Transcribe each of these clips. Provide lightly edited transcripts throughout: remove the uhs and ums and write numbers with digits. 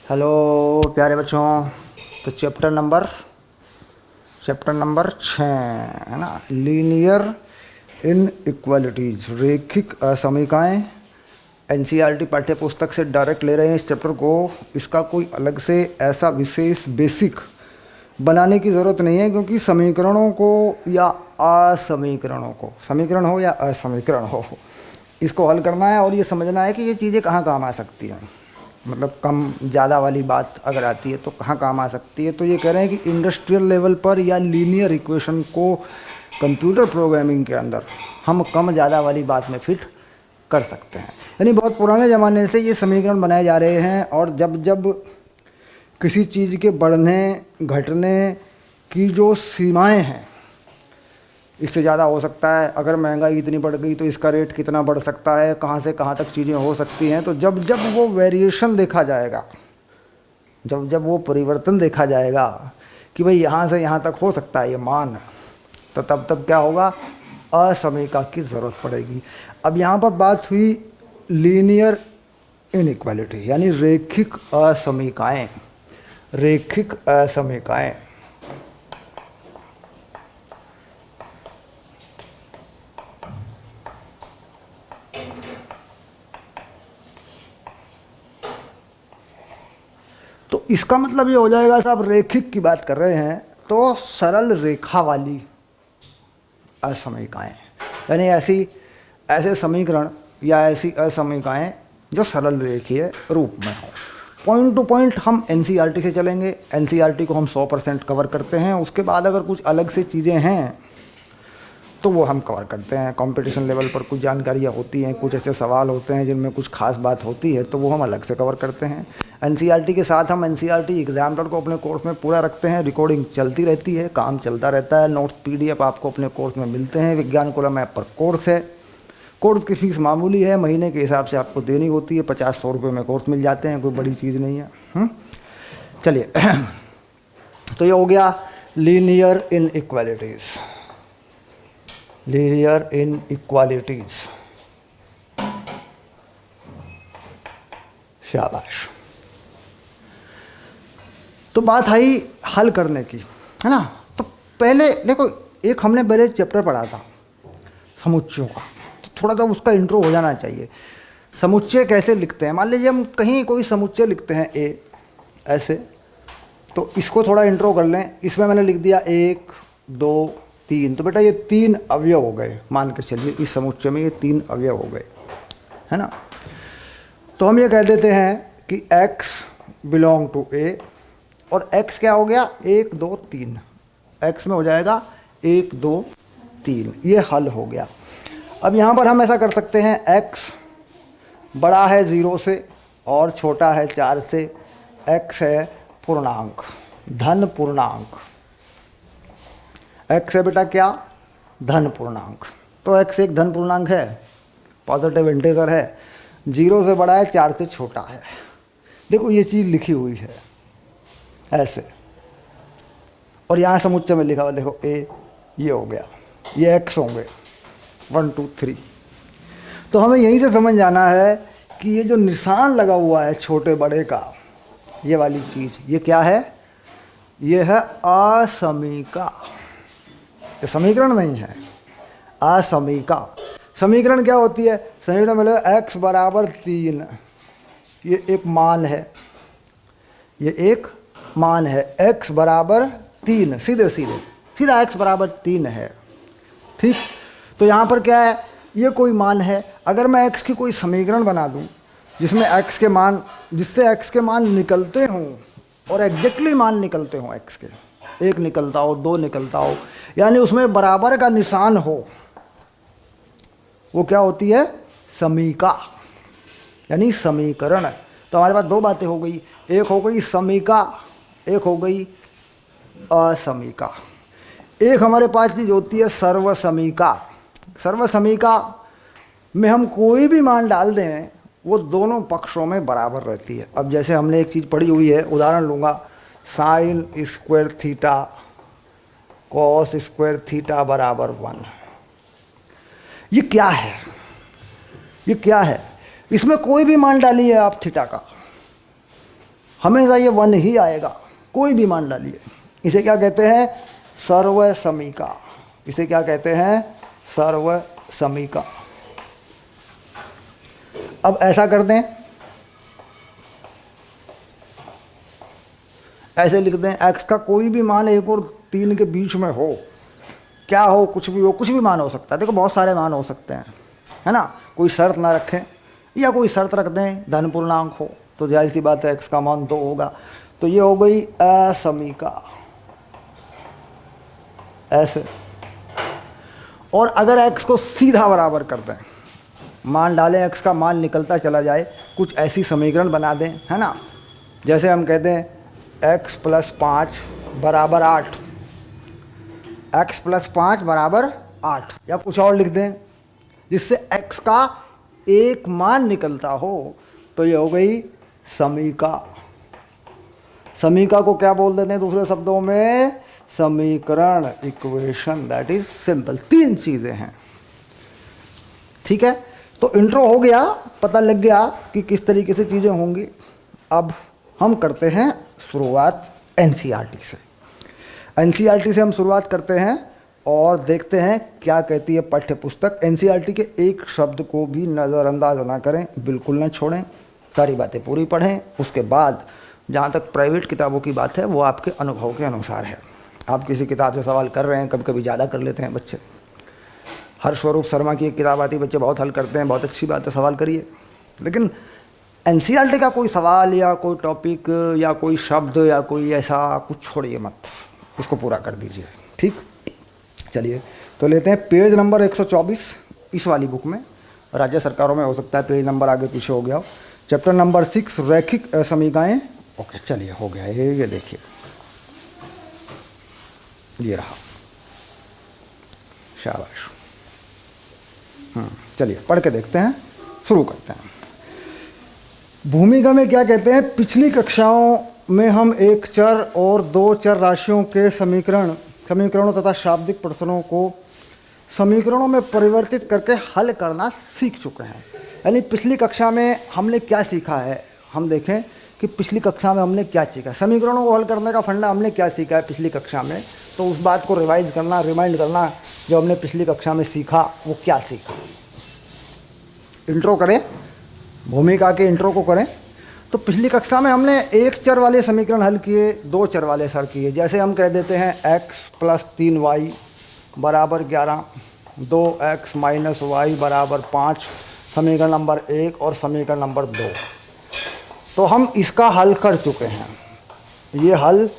Hello प्यारे बच्चों। तो चैप्टर नंबर 6 है ना, लीनियर इनइक्वालिटीज, रेखिक असमीकाएँ। एनसीईआरटी पाठ्य पुस्तक से डायरेक्ट ले रहे हैं इस चैप्टर को। इसका कोई अलग से ऐसा विशेष बेसिक बनाने की ज़रूरत नहीं है, क्योंकि समीकरणों को या असमीकरणों को, समीकरण हो या असमीकरण हो, इसको हल करना है और ये समझना है कि ये चीज़ें कहाँ काम आ सकती हैं। मतलब कम ज़्यादा वाली बात अगर आती है तो कहाँ काम आ सकती है। तो ये कह रहे हैं कि इंडस्ट्रियल लेवल पर या लीनियर इक्वेशन को कंप्यूटर प्रोग्रामिंग के अंदर हम कम ज़्यादा वाली बात में फिट कर सकते हैं। यानी बहुत पुराने ज़माने से ये समीकरण बनाए जा रहे हैं, और जब जब किसी चीज़ के बढ़ने घटने की जो सीमाएं हैं, इससे ज़्यादा हो सकता है, अगर महंगाई इतनी बढ़ गई तो इसका रेट कितना बढ़ सकता है, कहाँ से कहाँ तक चीज़ें हो सकती हैं। तो जब जब वो वेरिएशन देखा जाएगा, जब जब वो परिवर्तन देखा जाएगा कि भाई यहाँ से यहाँ तक हो सकता है ये मान, तो तब तब क्या होगा, असमीका की ज़रूरत पड़ेगी। अब यहाँ पर बात हुई लीनियर इनइक्वालिटी, यानी रेखिक असमीकाएँ। रेखिक असमीकाएँ तो इसका मतलब ये हो जाएगा, साहब रेखिक की बात कर रहे हैं तो सरल रेखा वाली असमीकाएँ, यानी ऐसे समीकरण या ऐसी असमीकाएँ जो सरल रेखीय रूप में हो। पॉइंट टू पॉइंट हम एनसीईआरटी से चलेंगे। एनसीईआरटी को हम 100% कवर करते हैं। उसके बाद अगर कुछ अलग से चीज़ें हैं तो वो हम कवर करते हैं। कंपटीशन लेवल पर कुछ जानकारियाँ होती हैं, कुछ ऐसे सवाल होते हैं जिनमें कुछ खास बात होती है, तो वो हम अलग से कवर करते हैं। एनसीईआरटी के साथ हम एनसीईआरटी एग्जामिनर को अपने कोर्स में पूरा रखते हैं। रिकॉर्डिंग चलती रहती है, काम चलता रहता है। नोट्स पीडीएफ आपको अपने कोर्स में मिलते हैं। विज्ञान कुलम ऐप पर कोर्स है। कोर्स की फ़ीस मामूली है, महीने के हिसाब से आपको देनी होती है। 50-100 रुपये में कोर्स मिल जाते हैं, कोई बड़ी चीज़ नहीं है। चलिए तो ये हो गया लीनियर इनइक्वालिटीज़। लीनियर इनइक्वालिटीज़, शाबाश। तो बात आई हल करने की, है ना। तो पहले देखो, एक हमने पहले चैप्टर पढ़ा था समुच्चयों का, तो थोड़ा सा उसका इंट्रो हो जाना चाहिए। समुच्चय कैसे लिखते हैं, मान लीजिए हम कहीं कोई समुच्चय लिखते हैं ए ऐसे, तो इसको थोड़ा इंट्रो कर लें। इसमें मैंने लिख दिया 1 2 3, तो बेटा ये 3 अवयव हो गए। मान के चलिए इस समुच्चय में ये 3 अवयव हो गए, है ना। तो हम ये कह देते हैं कि x बिलोंग टू a, और x क्या हो गया, 1 2 3। x में हो जाएगा 1 2 3, ये हल हो गया। अब यहाँ पर हम ऐसा कर सकते हैं, x बड़ा है 0 से और छोटा है 4 से। x है पूर्णांक, धन पूर्णांक। x है बेटा क्या, धन पूर्णांक। तो x एक धन पूर्णांक है, पॉजिटिव इंटीजर है। 0 से बड़ा है, 4 से छोटा है। देखो ये चीज़ लिखी हुई है ऐसे, और यहाँ समुच्चय में लिखा हुआ देखो a, ये हो गया, ये x होंगे 1 2 3। तो हमें यहीं से समझ जाना है कि ये जो निशान लगा हुआ है छोटे बड़े का, ये वाली चीज़, ये क्या है, ये है असमीका। ये समीकरण नहीं है, असमीका। समीकरण क्या होती है, समीकरण मतलब x बराबर 3, ये एक मान है, ये एक मान है। x बराबर 3, सीधा x बराबर 3 है, ठीक। तो यहाँ पर क्या है, ये कोई मान है। अगर मैं x की कोई समीकरण बना दूँ जिसमें x के मान, जिससे x के मान निकलते हों और एग्जैक्टली मान निकलते हों, x के 1 निकलता हो, 2 निकलता हो, यानी उसमें बराबर का निशान हो, वो क्या होती है, समीका, यानी समीकरण। तो हमारे पास 2 बातें हो गई, एक हो गई समीका, एक हो गई असमीका। एक हमारे पास चीज़ होती है सर्वसमीका। सर्वसमीका में हम कोई भी मान डाल दें, वो दोनों पक्षों में बराबर रहती है। अब जैसे हमने एक चीज़ पढ़ी हुई है, उदाहरण लूँगा, sine square theta cos square theta बराबर 1। ये क्या है, ये क्या है, इसमें कोई भी मान डालिए आप थीटा का, हमेशा ये 1 ही आएगा, कोई भी मान डालिए। इसे क्या कहते हैं? सर्व समीका। इसे क्या कहते हैं? सर्व समीका। अब ऐसा कर दें, ऐसे लिख दें, x का कोई भी मान 1 और 3 के बीच में हो, क्या हो, कुछ भी हो, कुछ भी मान हो सकता है। देखो बहुत सारे मान हो सकते हैं, है ना। कोई शर्त ना रखें, या कोई शर्त रख दें, धन पूर्णांक हो तो जाहिर सी बात है x का मान 2 होगा। तो ये हो गई असमीका, ऐसे। और अगर x को सीधा बराबर कर दें, मान डालें, x का मान निकलता चला जाए, कुछ ऐसी समीकरण बना दें, है ना। जैसे हम कहते हैं x + 5 = 8, x + 5 = 8, या कुछ और लिख दें जिससे x का एक मान निकलता हो, तो ये हो गई समीका। समीका को क्या बोल देते हैं दूसरे शब्दों में? समीकरण, इक्वेशन। That is simple. 3 चीजें हैं, ठीक है। तो इंट्रो हो गया, पता लग गया कि किस तरीके से चीजें होंगी। अब हम करते हैं शुरुआत एनसीईआरटी से। एनसीईआरटी से हम शुरुआत करते हैं और देखते हैं क्या कहती है पाठ्य पुस्तक। एनसीईआरटी के एक शब्द को भी नज़रअंदाज ना करें, बिल्कुल ना छोड़ें, सारी बातें पूरी पढ़ें। उसके बाद जहाँ तक प्राइवेट किताबों की बात है वो आपके अनुभव के अनुसार है। आप किसी किताब से सवाल कर रहे हैं, कभी कभी ज़्यादा कर लेते हैं बच्चे। हर्षस्वरूप शर्मा की एक किताब आती है, बच्चे बहुत हल करते हैं, बहुत अच्छी बात है, सवाल करिए। लेकिन एनसीईआरटी का कोई सवाल या कोई टॉपिक या कोई शब्द या कोई ऐसा कुछ छोड़िए मत, उसको पूरा कर दीजिए, ठीक। चलिए तो लेते हैं पेज नंबर 124 इस वाली बुक में। राज्य सरकारों में हो सकता है पेज नंबर आगे पीछे हो गया हो। चैप्टर नंबर 6 रैखिक असमीकाएँ। ओके चलिए हो गया ये देखिए, ये रहा, शाबाश। चलिए पढ़ के देखते हैं, शुरू करते हैं। भूमिका में क्या कहते हैं? पिछली कक्षाओं में हम एक चर और 2 चर राशियों के समीकरणों तथा शाब्दिक प्रश्नों को समीकरणों में परिवर्तित करके हल करना सीख चुके हैं। यानी पिछली कक्षा में हमने क्या सीखा है, हम देखें कि पिछली कक्षा में हमने क्या सीखा। समीकरणों को हल करने का फंडा हमने क्या सीखा है पिछली कक्षा में, तो उस बात को रिवाइज करना, रिमाइंड करना, जो हमने पिछली कक्षा में सीखा वो क्या सीखा। इंट्रो करें, भूमिका के इंट्रो को करें। तो पिछली कक्षा में हमने एक चर वाले समीकरण हल किए, 2 चर वाले सर किए। जैसे हम कह देते हैं x + 3y = 11, 2x - y = 5, समीकरण नंबर 1 और समीकरण नंबर 2। तो हम इसका हल कर चुके हैं, ये हल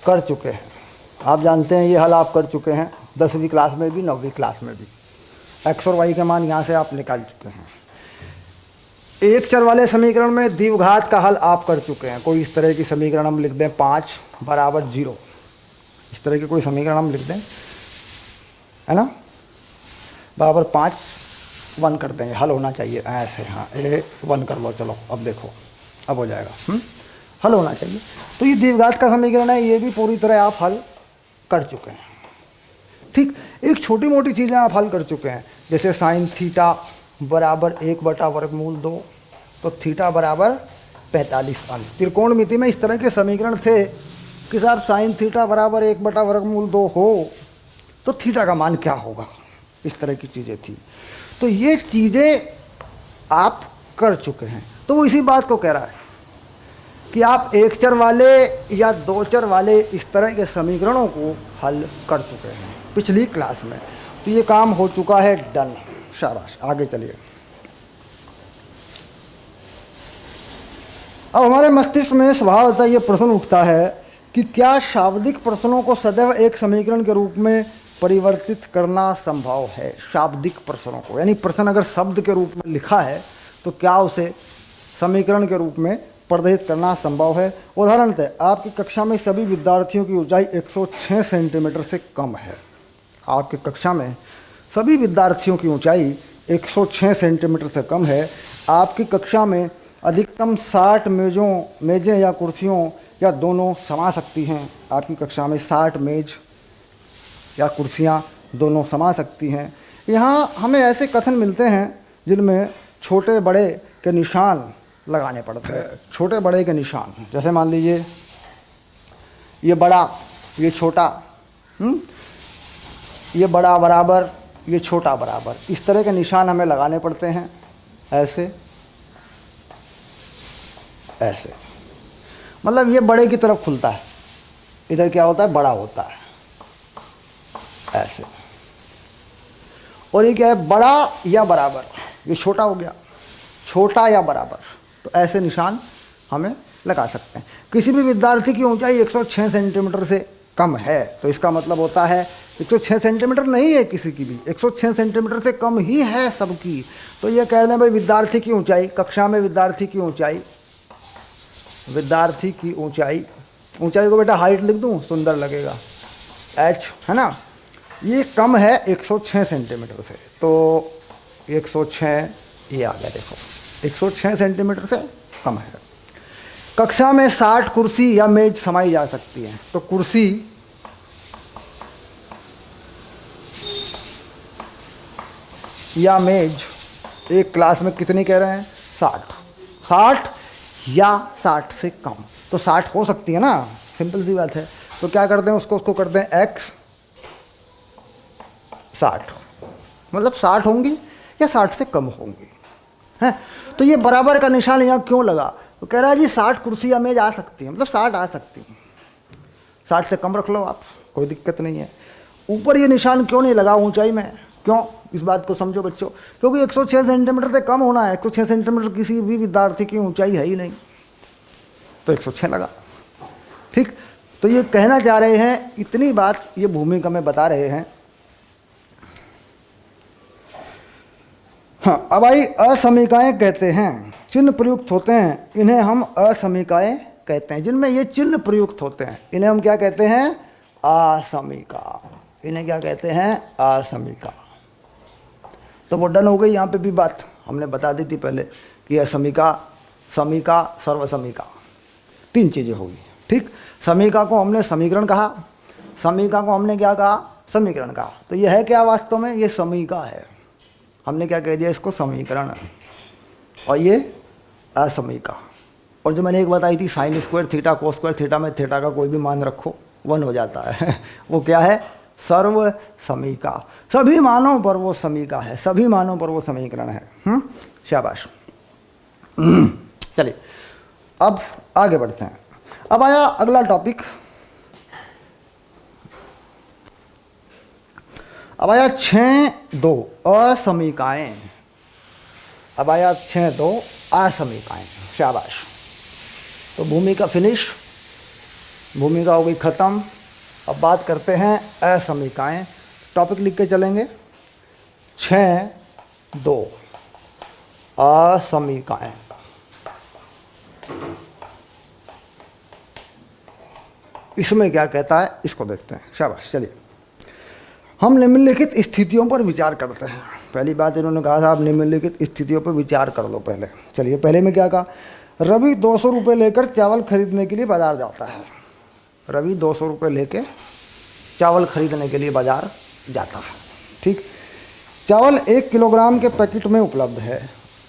कर चुके हैं। आप जानते हैं ये हल आप कर चुके हैं 10वीं क्लास में भी, 9वीं क्लास में भी। x और y के मान यहाँ से आप निकाल चुके हैं। एक चर वाले समीकरण में द्विघात का हल आप कर चुके हैं। कोई इस तरह की समीकरण हम लिख दें 5 = 0, इस तरह के कोई समीकरण हम लिख दें, है ना, बराबर 5, 1 कर देंगे, हल होना चाहिए ऐसे। हाँ, ये 1 कर लो, चलो अब देखो, अब हो जाएगा, हल होना चाहिए। तो ये द्विघात का समीकरण है, ये भी पूरी तरह आप हल कर चुके हैं, ठीक। एक छोटी मोटी चीज़ें आप हल कर चुके हैं, जैसे sin थीटा = 1/√2, तो थीटा = 45 अंश। त्रिकोणमिति में इस तरह के समीकरण थे कि साहब sin थीटा = 1/√2 हो तो थीटा का मान क्या होगा, इस तरह की चीज़ें थी। तो ये चीज़ें आप कर चुके हैं। तो वो इसी बात को कह रहा है कि आप एक चर वाले या 2 चर वाले इस तरह के समीकरणों को हल कर चुके हैं पिछली क्लास में। तो ये काम हो चुका है, डन, शाबाश। आगे चलिए। अब हमारे मस्तिष्क में स्वभावतः ये प्रश्न उठता है कि क्या शाब्दिक प्रश्नों को सदैव एक समीकरण के रूप में परिवर्तित करना संभव है? शाब्दिक प्रश्नों को, यानी प्रश्न अगर शब्द के रूप में लिखा है तो क्या उसे समीकरण के रूप में परिवर्तित करना संभव है? उदाहरणतः आपकी कक्षा में सभी विद्यार्थियों की ऊंचाई 106 सेंटीमीटर से कम है। आपकी कक्षा में सभी विद्यार्थियों की ऊंचाई 106 सेंटीमीटर से कम है। आपकी कक्षा में अधिकतम 60 मेज़ें या कुर्सियों या दोनों समा सकती हैं। आपकी कक्षा में 60 मेज़ या कुर्सियां दोनों समा सकती हैं। यहाँ हमें ऐसे कथन मिलते हैं जिनमें छोटे बड़े के निशान लगाने पड़ते हैं, छोटे बड़े के निशान। जैसे मान लीजिए ये बड़ा, ये छोटा, ये बड़ा बराबर, ये छोटा बराबर, इस तरह के निशान हमें लगाने पड़ते हैं। ऐसे ऐसे, मतलब ये बड़े की तरफ खुलता है, इधर क्या होता है, बड़ा होता है, ऐसे। और ये क्या है, बड़ा या बराबर, ये छोटा हो गया, छोटा या बराबर। तो ऐसे निशान हमें लगा सकते हैं। किसी भी विद्यार्थी की ऊंचाई 106 सेंटीमीटर से कम है तो इसका मतलब होता है 106 सेंटीमीटर नहीं है किसी की भी, 106 सेंटीमीटर से कम ही है सबकी। तो ये कह दें भाई विद्यार्थी की ऊंचाई, कक्षा में विद्यार्थी की ऊंचाई, विद्यार्थी की ऊंचाई, ऊंचाई को बेटा हाइट लिख दूं, सुंदर लगेगा, h है ना, ये कम है 106 सेंटीमीटर से। तो 106 ये आ गया, देखो 106 सेंटीमीटर से कम है। कक्षा में 60 कुर्सी या मेज समाई जा सकती है। तो कुर्सी या मेज एक क्लास में कितनी कह रहे हैं, 60, 60 या 60 से कम। तो 60 हो सकती है ना, सिंपल सी बात है। तो क्या करते हैं, उसको करते हैं x 60, मतलब 60 होंगी या 60 से कम होंगी, है। तो ये बराबर का निशान यहाँ क्यों लगा, तो कह रहा है जी 60 कुर्सी या मेज आ सकती है, मतलब 60 आ सकती है, 60 से कम रख लो आप, कोई दिक्कत नहीं है। ऊपर ये निशान क्यों नहीं लगा ऊंचाई में, क्यों, इस बात को समझो बच्चों, क्योंकि 106 सेंटीमीटर से कम होना है। 106 सेंटीमीटर किसी भी विद्यार्थी की ऊंचाई है ही नहीं, तो 106 लगा, ठीक। तो ये कहना चाह रहे हैं, इतनी बात ये भूमिका में बता रहे हैं। हाँ, अब आई असमीकाएं कहते हैं, चिन्ह प्रयुक्त होते हैं, इन्हें हम असमीकाएं कहते हैं। जिनमें ये चिन्ह प्रयुक्त होते हैं इन्हें हम क्या कहते हैं, असमीका। इन्हें क्या कहते हैं, असमीका। तो वो डन हो गई, यहाँ पे भी बात हमने बता दी थी पहले कि असमीका, समीका, सर्वसमीका, 3 चीज़ें होगी, ठीक। समीका को हमने समीकरण कहा, समीका को हमने क्या कहा, समीकरण कहा। तो ये है क्या वास्तव में, ये समीका है, हमने क्या कह दिया इसको, समीकरण, और ये असमीका। और जो मैंने एक बताई थी sine square theta cos square theta में थीटा का कोई भी मान रखो 1 हो जाता है वो क्या है, सर्व समीका। सभी मानों पर वो समीका है, सभी मानों पर वो समीकरण है। शाबाश। चलिए अब आगे बढ़ते हैं। अब आया अगला टॉपिक, अब आया 6(2) असमीकाएं। अब आया 6(2) असमीकाएं। शाबाश। तो भूमिका फिनिश, भूमिका हो गई खत्म। अब बात करते हैं असमीकाएं। टॉपिक लिख के चलेंगे, 6(2) असमीकाएं। इसमें क्या कहता है इसको देखते हैं। शाबाश। चलिए हम निम्नलिखित स्थितियों पर विचार करते हैं। पहली बात इन्होंने कहा था आप निम्नलिखित स्थितियों पर विचार कर लो पहले। चलिए पहले में क्या कहा, रवि 200 रुपये लेकर चावल खरीदने के लिए बाज़ार जाता है। रवि 200 रुपये लेके चावल खरीदने के लिए बाज़ार जाता है, ठीक। चावल 1 किलोग्राम के पैकेट में उपलब्ध है।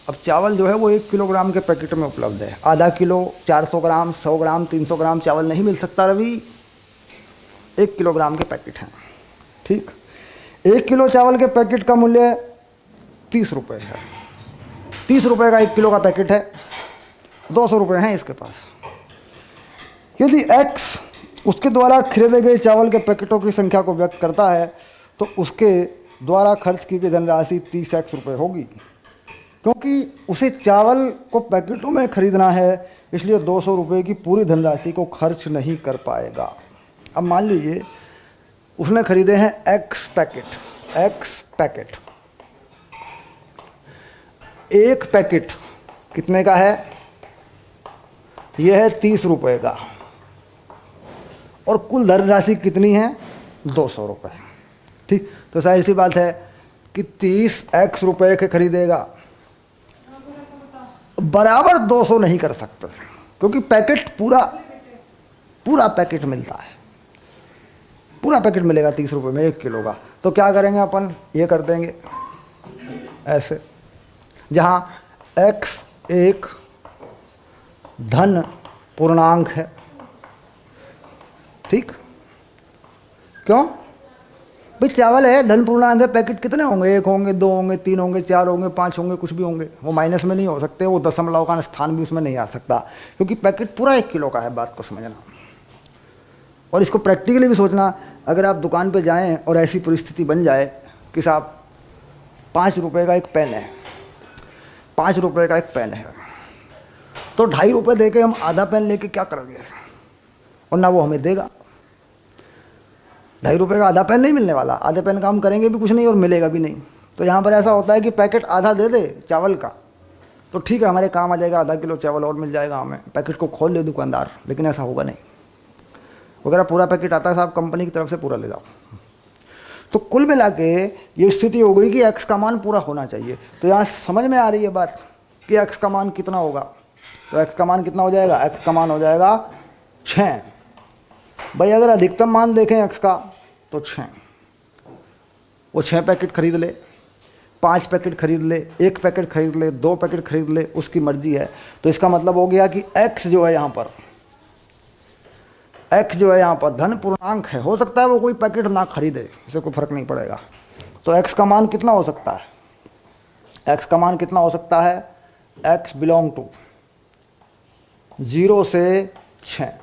अब चावल जो है वो 1 किलोग्राम के पैकेट में उपलब्ध है। आधा किलो, 400 ग्राम, 100 ग्राम, 300 ग्राम चावल नहीं मिल सकता रवि, 1 किलोग्राम के पैकेट हैं, ठीक। 1 किलो चावल के पैकेट का मूल्य 30 रुपये है। 30 रुपये का 1 किलो का पैकेट है, 200 रुपये हैं इसके पास। यदि x उसके द्वारा खरीदे गए चावल के पैकेटों की संख्या को व्यक्त करता है तो उसके द्वारा खर्च की गई धनराशि 30x रुपये होगी। क्योंकि उसे चावल को पैकेटों में खरीदना है इसलिए 200 रुपये की पूरी धनराशि को खर्च नहीं कर पाएगा। अब मान लीजिए उसने खरीदे हैं x पैकेट। एक पैकेट कितने का है, यह है 30 रुपये का, और कुल धनराशि कितनी है, 200 रुपये, ठीक। तो जाहिर सी बात है कि 30x रुपये के खरीदेगा, बराबर 200 नहीं कर सकते क्योंकि पैकेट पूरा पैकेट मिलता है, पूरा पैकेट मिलेगा 30 रुपये में 1 किलो का। तो क्या करेंगे अपन, ये कर देंगे ऐसे, जहाँ x 1 धन पूर्णांक है। ठीक, क्यों भाई? चावल है, धन पूर्णांक है। पैकेट कितने होंगे? 1 होंगे, 2 होंगे, 3 होंगे, 4 होंगे, 5 होंगे, कुछ भी होंगे। वो माइनस में नहीं हो सकते, वो दशमलव का स्थान भी उसमें नहीं आ सकता, क्योंकि पैकेट पूरा 1 किलो का है। बात को समझना और इसको प्रैक्टिकली भी सोचना। अगर आप दुकान पे जाएं और ऐसी परिस्थिति बन जाए कि साहब 5 रुपये का एक पेन है, 5 रुपये का एक पेन है, तो 2.5 रुपये दे के हम आधा पेन लेके क्या करेंगे? और ना वो हमें देगा। 2.5 रुपये का आधा पेन नहीं मिलने वाला। आधे पेन का हम करेंगे भी कुछ नहीं और मिलेगा भी नहीं। तो यहाँ पर ऐसा होता है कि पैकेट आधा दे दे चावल का तो ठीक है, हमारे काम आ जाएगा, आधा किलो चावल और मिल जाएगा हमें। पैकेट को खोल ले दुकानदार, लेकिन ऐसा होगा नहीं। वगैरह पूरा पैकेट आता है साहब, कंपनी की तरफ से पूरा ले जाओ। तो कुल मिला के ये स्थिति हो गई कि एक्स का मान पूरा होना चाहिए। तो यहाँ समझ में आ रही है बात कि एक्स का मान कितना होगा। तो एक्स का मान कितना हो जाएगा? एक्स का मान हो जाएगा 6। भाई अगर अधिकतम मान देखें एक्स का तो 6। वो 6 पैकेट खरीद ले, 5 पैकेट खरीद ले, 1 पैकेट खरीद ले, 2 पैकेट खरीद ले, उसकी मर्जी है। तो इसका मतलब हो गया कि एक्स जो है यहाँ पर, एक्स जो है यहाँ पर धन पूर्णांक है। हो सकता है वो कोई पैकेट ना खरीदे, इसे कोई फर्क नहीं पड़ेगा। तो एक्स का मान कितना हो सकता है? एक्स का मान कितना हो सकता है? एक्स बिलोंग टू 0 से 6,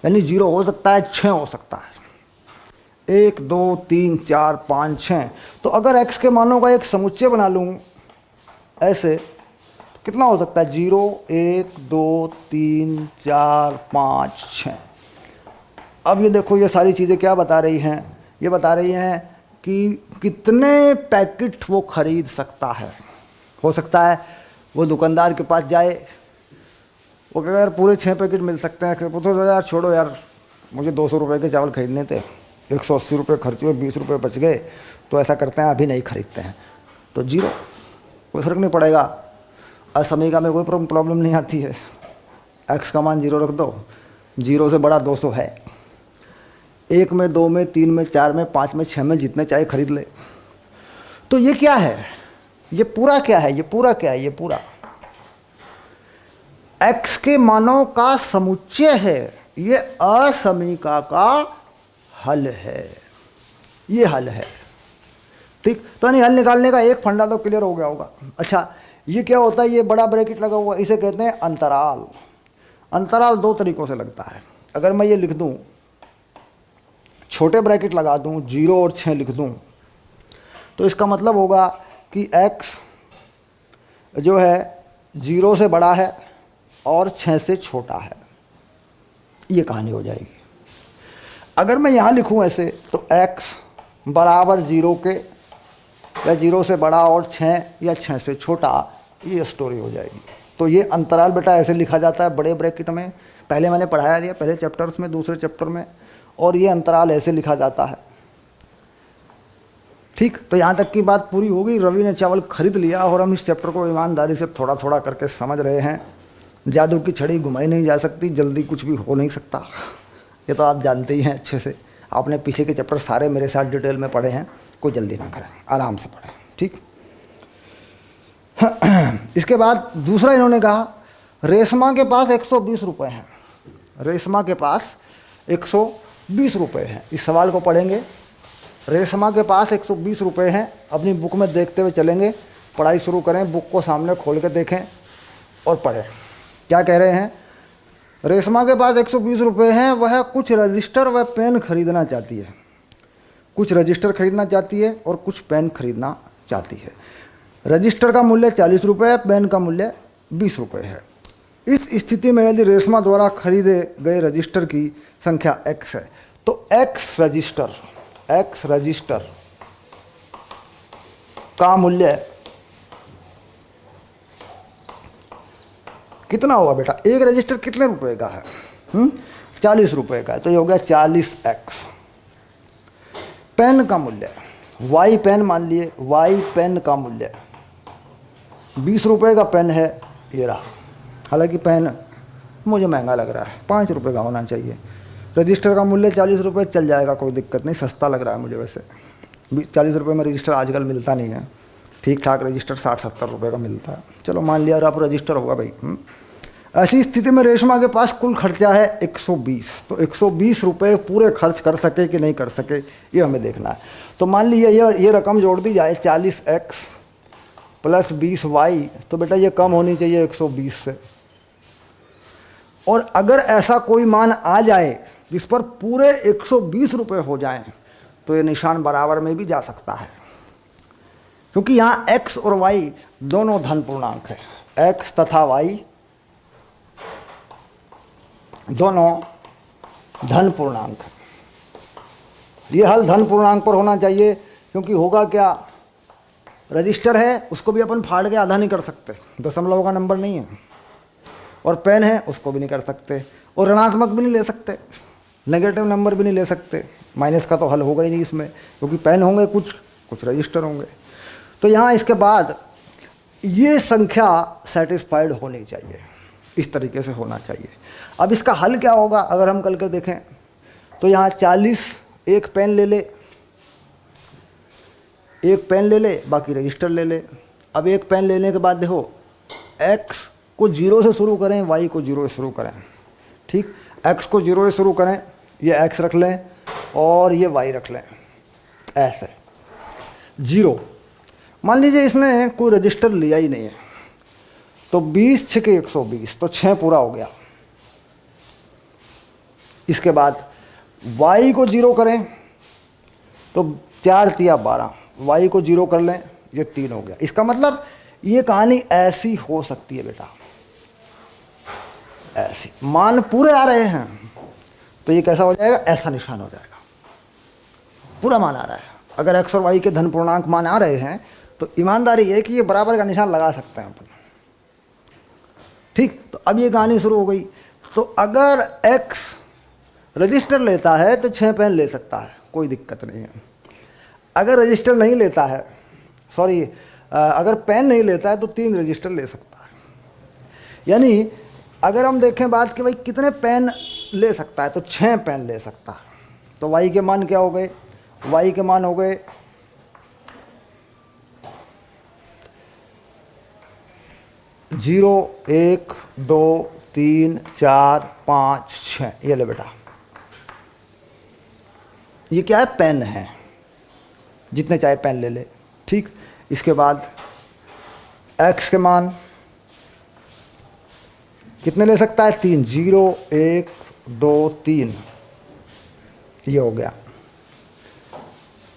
यानी 0 हो सकता है, 6 हो सकता है। 1 2 3 4 5 6। तो अगर एक्स के मानों का एक समुच्चय बना लूँ ऐसे, कितना हो सकता है? 0 1 2 3 4 5 6। अब ये देखो, ये सारी चीज़ें क्या बता रही हैं? ये बता रही हैं कि कितने पैकेट वो खरीद सकता है। हो सकता है वो दुकानदार के पास जाए, वो कहेगा यार पूरे 6 पैकेट मिल सकते हैं। तो यार छोड़ो यार, मुझे 200 रुपये के चावल खरीदने थे, 180 रुपये खर्च हुए, 20 रुपये बच गए, तो ऐसा करते हैं अभी नहीं खरीदते हैं। तो 0, कोई फ़र्क नहीं पड़ेगा। असमीका में कोई प्रॉब्लम नहीं आती है। एक्स का मान 0 रख दो, 0 से बड़ा 200 है। 1 में, 2 में, 3 में, 4 में, 5 में, 6 में, जितने चाहे खरीद ले। तो ये क्या है? ये पूरा क्या है? ये पूरा क्या है? ये पूरा एक्स के मानों का समुच्चय है। ये असमीका का हल है। ये हल है। ठीक, तो यानी हल निकालने का एक फंडा तो क्लियर हो गया होगा। अच्छा, ये क्या होता है? ये बड़ा ब्रैकेट लगा हुआ, इसे कहते हैं अंतराल। अंतराल 2 तरीक़ों से लगता है। अगर मैं ये लिख दूं, छोटे ब्रैकेट लगा दूं, 0 और 6 लिख दूं, तो इसका मतलब होगा कि x जो है 0 से बड़ा है और 6 से छोटा है। ये कहानी हो जाएगी। अगर मैं यहाँ लिखूँ ऐसे, तो x बराबर 0 के, या 0 से बड़ा और 6 या 6 से छोटा, ये स्टोरी हो जाएगी। तो ये अंतराल बेटा ऐसे लिखा जाता है बड़े ब्रैकेट में। पहले मैंने पढ़ाया दिया, पहले चैप्टर्स में, दूसरे चैप्टर में। और ये अंतराल ऐसे लिखा जाता है। ठीक, तो यहाँ तक की बात पूरी हो गई। रवि ने चावल खरीद लिया और हम इस चैप्टर को ईमानदारी से थोड़ा थोड़ा करके समझ रहे हैं। जादू की छड़ी घुमाई नहीं जा सकती, जल्दी कुछ भी हो नहीं सकता। ये तो आप जानते ही हैं अच्छे से। आपने पीछे के चैप्टर सारे मेरे साथ डिटेल में पढ़े हैं। कोई जल्दी ना करें, आराम से पढ़ें। ठीक। इसके बाद दूसरा इन्होंने कहा, रेशमा के पास 120 रुपये हैं। रेशमा के पास 120 रुपये हैं। इस सवाल को पढ़ेंगे। रेशमा के पास 120 रुपये हैं। अपनी बुक में देखते हुए चलेंगे, पढ़ाई शुरू करें। बुक को सामने खोल के देखें और पढ़ें। क्या कह रहे हैं? रेशमा के पास 120 रुपये हैं। वह कुछ रजिस्टर व पेन खरीदना चाहती है। कुछ रजिस्टर खरीदना चाहती है और कुछ पेन खरीदना चाहती है। रजिस्टर का मूल्य 40 रुपये है, पेन का मूल्य 20 रुपये है। इस स्थिति में यदि रेशमा द्वारा खरीदे गए रजिस्टर की संख्या x है, तो x रजिस्टर का मूल्य कितना होगा बेटा? एक रजिस्टर कितने रुपए का है? 40 रुपये का है। तो ये हो गया 40x। पेन का मूल्य, y पेन मान लिए, y पेन का मूल्य 20 रुपये का पेन है, ये रहा। हालांकि पेन मुझे महंगा लग रहा है, 5 रुपये का होना चाहिए। रजिस्टर का मूल्य 40 रुपये, चल जाएगा, कोई दिक्कत नहीं, सस्ता लग रहा है मुझे। वैसे 40 रुपये में रजिस्टर आजकल मिलता नहीं है, ठीक ठाक रजिस्टर 60-70 रुपये का मिलता है। चलो मान लिया आप रजिस्टर होगा भाई। ऐसी स्थिति में रेशमा के पास कुल खर्चा है 120। तो 120 रुपये पूरे खर्च कर सके कि नहीं कर सके ये हमें देखना है। तो मान लीजिए ये रकम जोड़ दी जाए 40x प्लस 20y, तो बेटा ये कम होनी चाहिए 120 से। और अगर ऐसा कोई मान आ जाए जिस पर पूरे 120 रुपये हो जाएं, तो ये निशान बराबर में भी जा सकता है, क्योंकि यहाँ x और y दोनों धन पूर्णांक है। x तथा y दोनों धन पूर्णांक। ये हल धन पूर्णांक पर होना चाहिए, क्योंकि होगा क्या, रजिस्टर है उसको भी अपन फाड़ के आधा नहीं कर सकते, दशमलव का नंबर नहीं है, और पेन है उसको भी नहीं कर सकते, और ऋणात्मक भी नहीं ले सकते, नेगेटिव नंबर भी नहीं ले सकते। माइनस का तो हल होगा ही नहीं इसमें, क्योंकि पेन होंगे कुछ रजिस्टर होंगे। तो यहाँ इसके बाद ये संख्या सेटिस्फाइड होनी चाहिए, इस तरीके से होना चाहिए। अब इसका हल क्या होगा अगर हम करके देखें, तो यहाँ 40 एक पेन ले ले, बाकी रजिस्टर ले ले। अब एक पेन लेने के बाद देखो x को 0 से शुरू करें, y को 0 से शुरू करें। ठीक, x को 0 से शुरू करें, ये x रख लें और ये y रख लें, ऐसे 0। मान लीजिए इसने कोई रजिस्टर लिया ही नहीं है, तो 20 6 के 120, तो 6 पूरा हो गया। इसके बाद y को 0 करें, तो 4 तिया 12, y को 0 कर लें, ये 3 हो गया। इसका मतलब ये कहानी ऐसी हो सकती है बेटा, ऐसी मान पूरे आ रहे हैं तो ये कैसा हो जाएगा, ऐसा निशान हो जाएगा, पूरा मान आ रहा है। अगर x और y के धन पूर्णांक मान आ रहे हैं तो ईमानदारी है कि ये बराबर का निशान लगा सकते हैं अपन। ठीक, तो अब ये कहानी शुरू हो गई। तो अगर x रजिस्टर लेता है तो 6 पेन ले सकता है, कोई दिक्कत नहीं है। अगर रजिस्टर नहीं लेता है, अगर पेन नहीं लेता है तो 3 रजिस्टर ले सकता है। यानी अगर हम देखें बात कि भाई कितने पेन ले सकता है, तो 6 पेन ले सकता है। तो y के मान क्या हो गए, y के मान हो गए 0 1 2 3 4 5 6। ये ले बेटा, ये क्या है, पेन है, जितने चाहे पेन ले ले। ठीक, इसके बाद x के मान कितने ले सकता है, 3, 0 1 2 3, ये हो गया।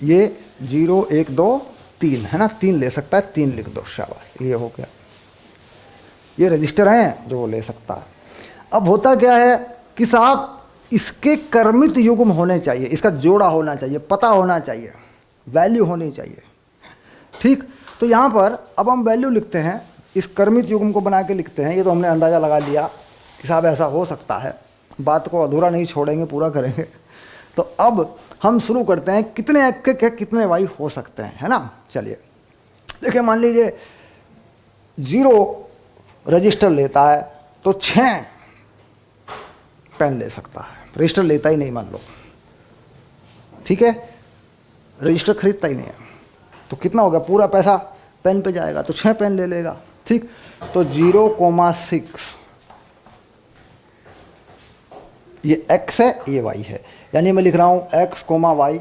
ये 0 1 2 3 है ना, 3 ले सकता है, 3 लिख दो, शाबाश, ये हो गया। ये रजिस्टर हैं जो वो ले सकता है। अब होता क्या है कि साहब इसके क्रमित युग्म होने चाहिए, इसका जोड़ा होना चाहिए, पता होना चाहिए, वैल्यू होनी चाहिए। ठीक, तो यहाँ पर अब हम वैल्यू लिखते हैं, इस क्रमित युग्म को बना के लिखते हैं। ये तो हमने अंदाज़ा लगा लिया कि साहब ऐसा हो सकता है, बात को अधूरा नहीं छोड़ेंगे, पूरा करेंगे। तो अब हम शुरू करते हैं, कितने x के कितने y हो सकते हैं, है ना। चलिए देखिए, मान लीजिए 0 रजिस्टर लेता है तो 6 पेन ले सकता है। रजिस्टर लेता ही नहीं मान लो, ठीक है, रजिस्टर खरीदता ही नहीं है, तो कितना होगा, पूरा पैसा पेन पे जाएगा, तो 6 पेन ले लेगा। ठीक, तो 0,6 ये x है, ये y है, यानी मैं लिख रहा हूँ x, y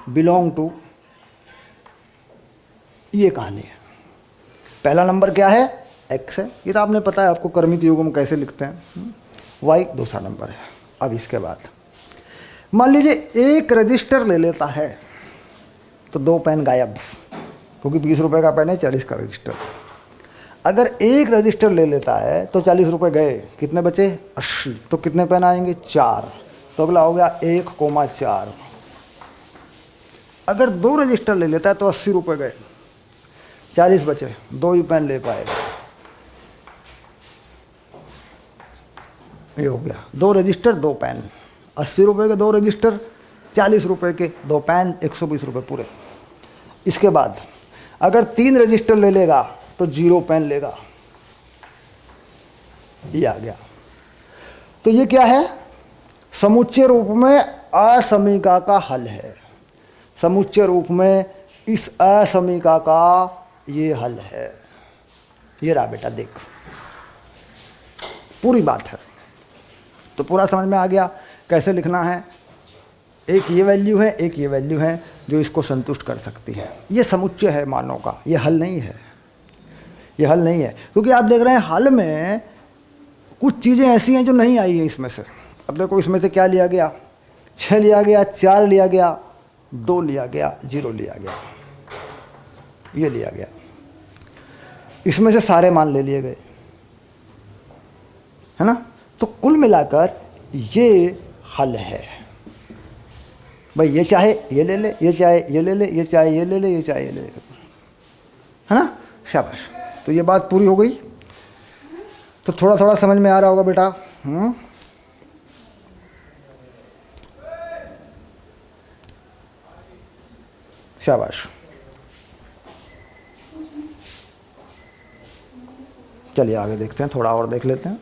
बिलोंग टू, ये कहानी है। पहला नंबर क्या है, x है, ये तो आपने पता है आपको क्रमित युग्म कैसे लिखते हैं। y दूसरा नंबर है। अब इसके बाद मान लीजिए एक रजिस्टर ले लेता है तो 2 पेन गायब, क्योंकि 20 रुपये का पेन है, 40 का रजिस्टर। अगर एक रजिस्टर ले लेता है तो 40 रुपये गए, कितने बचे, 80, तो कितने पेन आएंगे, 4, तो अगला हो गया 1,4। अगर 2 रजिस्टर ले लेता है तो 80 रुपये गए, 40 बचे, 2 ही पेन ले पाएगा, ये हो गया। 2 रजिस्टर 2 पेन, 80 रुपये के 2 रजिस्टर, 40 रुपये के 2 पेन, 120 रुपये पूरे। इसके बाद अगर 3 रजिस्टर ले लेगा तो 0 पेन लेगा, ये आ गया। तो ये क्या है, समुच्चय रूप में असमीका का हल है। समुच्चय रूप में इस असमीका का ये हल है। ये रहा बेटा, देख पूरी बात है। तो पूरा समझ में आ गया कैसे लिखना है। एक ये वैल्यू है, एक ये वैल्यू है जो इसको संतुष्ट कर सकती है। ये समुच्चय है मानों का, ये हल नहीं है, ये हल नहीं है। क्योंकि आप देख रहे हैं हल में कुछ चीज़ें ऐसी हैं जो नहीं आई है इसमें से। अब देखो इसमें से क्या लिया गया, 6 लिया गया, 4 लिया गया, 2 लिया गया, 0 लिया गया, ये लिया गया। इसमें से सारे मान ले लिए गए, है ना। तो कुल मिलाकर ये हल है भाई। ये चाहे ये ले ले, ये चाहे ये ले ले, ये चाहे ये ले ले, ये चाहे ये ले ले, है ना। शाबाश। तो ये बात पूरी हो गई। तो थोड़ा थोड़ा समझ में आ रहा होगा बेटा। शाबाश। चलिए आगे देखते हैं, थोड़ा और देख लेते हैं।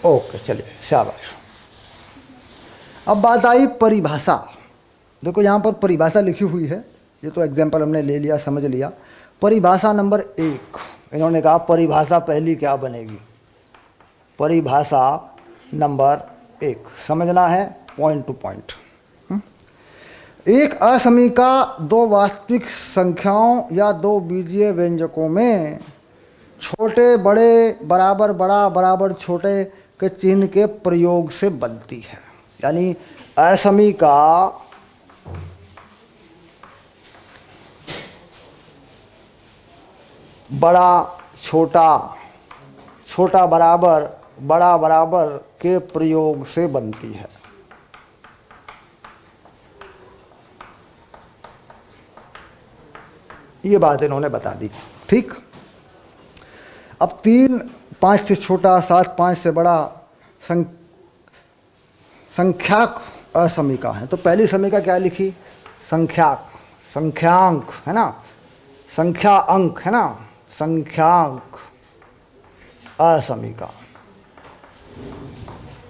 ओके चलिए, शाबाश। अब बात आई परिभाषा। देखो यहाँ पर परिभाषा लिखी हुई है, ये तो एग्जाम्पल हमने ले लिया, समझ लिया। परिभाषा नंबर 1, इन्होंने कहा परिभाषा पहली क्या बनेगी। परिभाषा नंबर 1 समझना है पॉइंट टू पॉइंट। एक असमीका दो वास्तविक संख्याओं या दो बीजीय व्यंजकों में छोटे बड़े बराबर बड़ा बराबर छोटे के चिन्ह के प्रयोग से बनती है। यानी असमीका बड़ा छोटा, छोटा बराबर बड़ा बराबर के प्रयोग से बनती है। ये बात इन्होंने बता दी, ठीक। अब 3 5 से छोटा, 7 5 से बड़ा संख्याक असमीका है। तो पहली समीका क्या लिखी, संख्याक, संख्यांक, है ना, संख्या अंक, है ना, संख्यांक असमीका।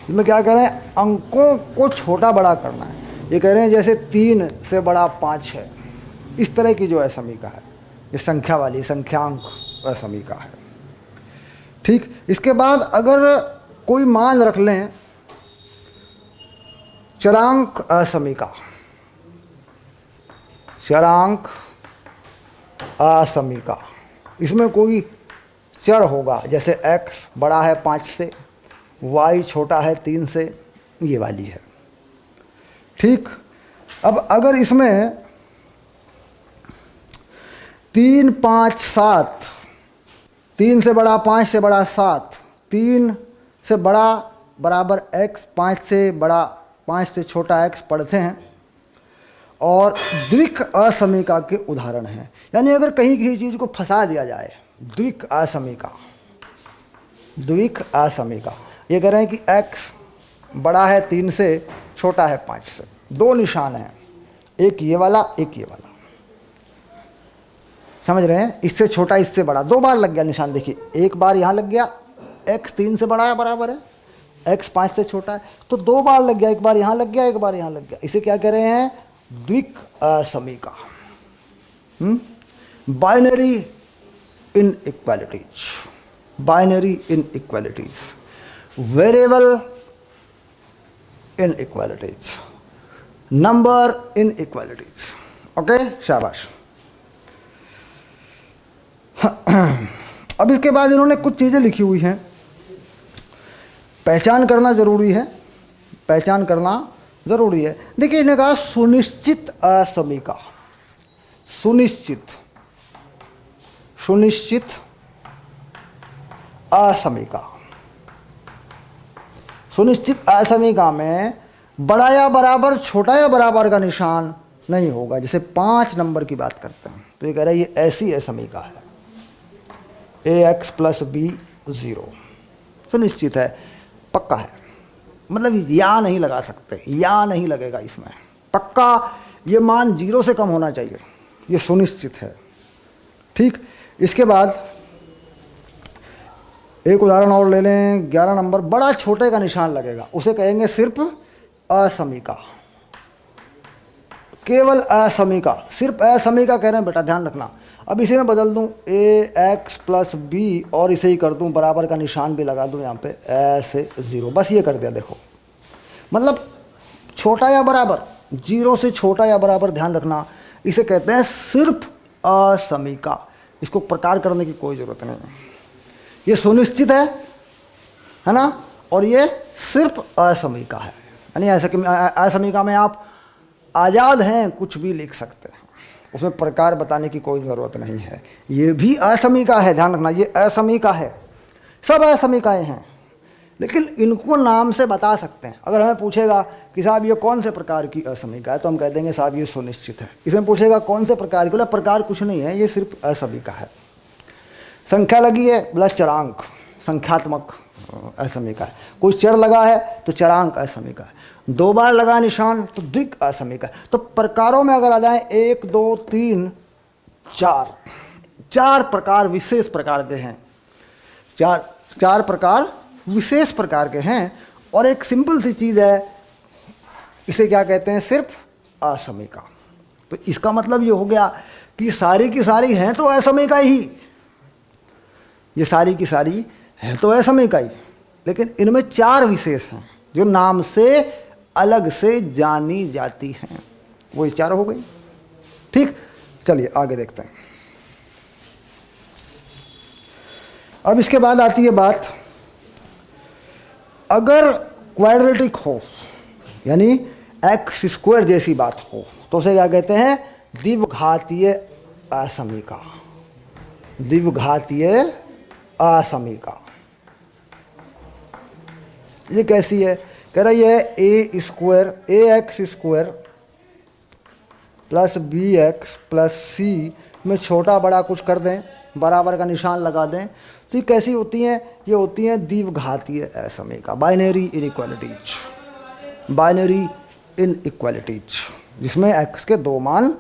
इसमें क्या कह रहे हैं, अंकों को छोटा बड़ा करना है। ये कह रहे हैं जैसे 3 से बड़ा 5 है, इस तरह की जो असमीका है, ये संख्या वाली संख्यांक असमीका है, ठीक। इसके बाद अगर कोई मान रख लें, चरांक असमीका, चरांक असमीका, इसमें कोई चर होगा, जैसे x बड़ा है 5 से, y छोटा है 3 से, ये वाली है, ठीक। अब अगर इसमें 3 5 7, 3 से बड़ा 5 से बड़ा 7, 3 से बड़ा बराबर x, 5 से बड़ा 5 से छोटा x पढ़ते हैं, और द्विक असमीका के उदाहरण हैं। यानी अगर कहीं किसी चीज़ को फंसा दिया जाए, द्विक असमीका, द्विक असमीका, ये कह रहे हैं कि x बड़ा है 3 से, छोटा है 5 से, 2 निशान हैं, एक ये वाला एक ये वाला, समझ रहे हैं। इससे छोटा इससे बड़ा, 2 बार लग गया निशान, देखिए एक बार यहाँ लग गया, x 3 से बड़ा है बराबर है, x 5 से छोटा है, तो 2 बार लग गया, एक बार यहाँ लग गया एक बार यहाँ लग गया। इसे क्या कह रहे हैं, द्विक असमीका, binary inequalities, binary inequalities, variable inequalities, number inequalities. Okay, शाबाश। अब इसके बाद इन्होंने कुछ चीज़ें लिखी हुई हैं, पहचान करना ज़रूरी है, पहचान करना ज़रूरी है। देखिए इन्हें कहा सुनिश्चित असमीका, सुनिश्चित, सुनिश्चित असमीका। सुनिश्चित असमीका में बड़ा या बराबर छोटा या बराबर का निशान नहीं होगा। जैसे 5 नंबर की बात करते हैं तो ये कह रहा है ये ऐसी असमीका है, ax + b 0, सुनिश्चित है, पक्का है, मतलब या नहीं लगा सकते, या नहीं लगेगा इसमें, पक्का ये मान 0 से कम होना चाहिए, ये सुनिश्चित है, ठीक। इसके बाद एक उदाहरण और ले लें, 11 नंबर, बड़ा छोटे का निशान लगेगा, उसे कहेंगे सिर्फ असमीका, केवल असमीका, सिर्फ असमीका कह रहे हैं बेटा, ध्यान रखना। अब इसे मैं बदल दूं ax प्लस बी और इसे ही कर दूं बराबर का निशान भी लगा दूं यहाँ पे ऐसे 0, बस ये कर दिया। देखो मतलब छोटा या बराबर, 0 से छोटा या बराबर, ध्यान रखना, इसे कहते हैं सिर्फ असमीका। इसको प्रकार करने की कोई ज़रूरत नहीं है, ये सुनिश्चित है ना, और ये सिर्फ असमीका है। यानी असमीका में आप आज़ाद हैं, कुछ भी लिख सकते हैं, उसमें प्रकार बताने की कोई ज़रूरत नहीं है। ये भी असमीका है, ध्यान रखना, ये असमीका है, सब असमीकाएँ हैं, लेकिन इनको नाम से बता सकते हैं। अगर हमें पूछेगा कि साहब ये कौन से प्रकार की असमीका है, तो हम कह देंगे साहब ये सुनिश्चित है। इसमें पूछेगा कौन से प्रकार की, बोला प्रकार कुछ नहीं है, ये सिर्फ असमीका है। संख्या लगी है, बोला चरांक, संख्यात्मक असमीका है। कोई चर लगा है तो चरांक असमीका है। 2 बार लगा निशान तो द्विक असमीका है। तो प्रकारों में अगर आ जाए 1 2 3 4, 4 प्रकार विशेष प्रकार के हैं, 4 प्रकार विशेष प्रकार के हैं। और एक सिंपल सी चीज़ है, इसे क्या कहते हैं, सिर्फ असमीका। तो इसका मतलब ये हो गया कि सारी की सारी हैं तो असमीका ही, ये सारी की सारी हैं तो असमीका ही, लेकिन इनमें 4 विशेष हैं जो नाम से अलग से जानी जाती हैं, वो 4 हो गई। ठीक, चलिए आगे देखते हैं। अब इसके बाद आती है बात, अगर क्वाड्रेटिक हो यानी एक्स स्क्वायर जैसी बात हो तो उसे क्या कहते हैं, द्विघातीय असमीका, द्विघातीय असमीका। ये कैसी है, कह रही है a square, a x square plus b x plus c में छोटा बड़ा कुछ कर दें, बराबर का निशान लगा दें, तो ये कैसी होती हैं, ये होती हैं द्विघातीय असमीका, बाइनरी इनइक्वालिटीज, बाइनरी इनइक्वालिटीज, जिसमें एक्स के 2 मान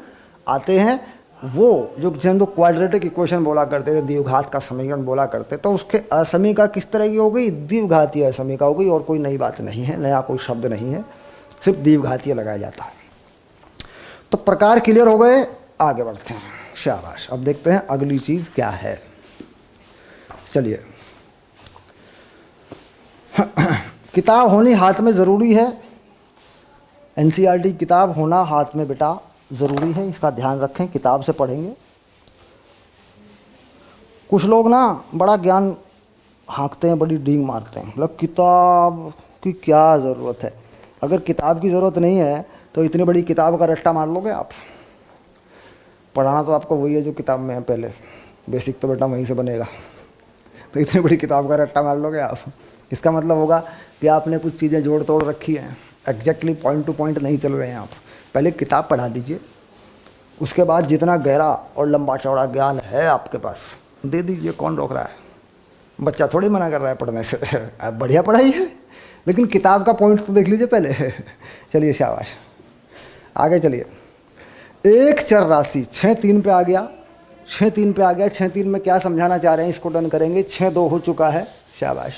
आते हैं। वो जो जिनको क्वाड्रेटिक इक्वेशन बोला करते थे, द्विघात का समीकरण बोला करते, तो उसके असमीका किस तरह की हो गई, द्विघातीय असमीका हो गई। और कोई नई बात नहीं है, नया कोई शब्द नहीं है, सिर्फ द्विघातीय लगाया जाता है। तो प्रकार क्लियर हो गए, आगे बढ़ते हैं, शाबाश। अब देखते हैं अगली चीज़ क्या है। चलिए किताब होनी हाथ में ज़रूरी है, एनसीईआरटी किताब होना हाथ में बेटा ज़रूरी है, इसका ध्यान रखें, किताब से पढ़ेंगे। कुछ लोग ना बड़ा ज्ञान हाँकते हैं, बड़ी डींग मारते हैं, मतलब किताब की क्या ज़रूरत है। अगर किताब की ज़रूरत नहीं है तो इतनी बड़ी किताब का रट्टा मार लोगे आप। पढ़ाना तो आपको वही है जो किताब में है, पहले बेसिक तो बेटा वहीं से बनेगा। तो इतनी बड़ी किताब का रट्टा मार लोगे आप, इसका मतलब होगा कि आपने कुछ चीज़ें जोड़ तोड़ रखी हैं, एग्जैक्टली पॉइंट टू पॉइंट नहीं चल रहे हैं आप। पहले किताब पढ़ा दीजिए, उसके बाद जितना गहरा और लंबा चौड़ा ज्ञान है आपके पास दे दीजिए, कौन रोक रहा है। बच्चा थोड़ी मना कर रहा है पढ़ने से, बढ़िया पढ़ाई है, लेकिन किताब का पॉइंट तो देख लीजिए पहले। चलिए शाबाश, आगे चलिए। एक चर राशि 6-3 पे आ गया, 6-3 पे आ गया। 6-3 में क्या समझाना चाह रहे हैं, इसको डन करेंगे। 6-2 हो चुका है, शाबाश।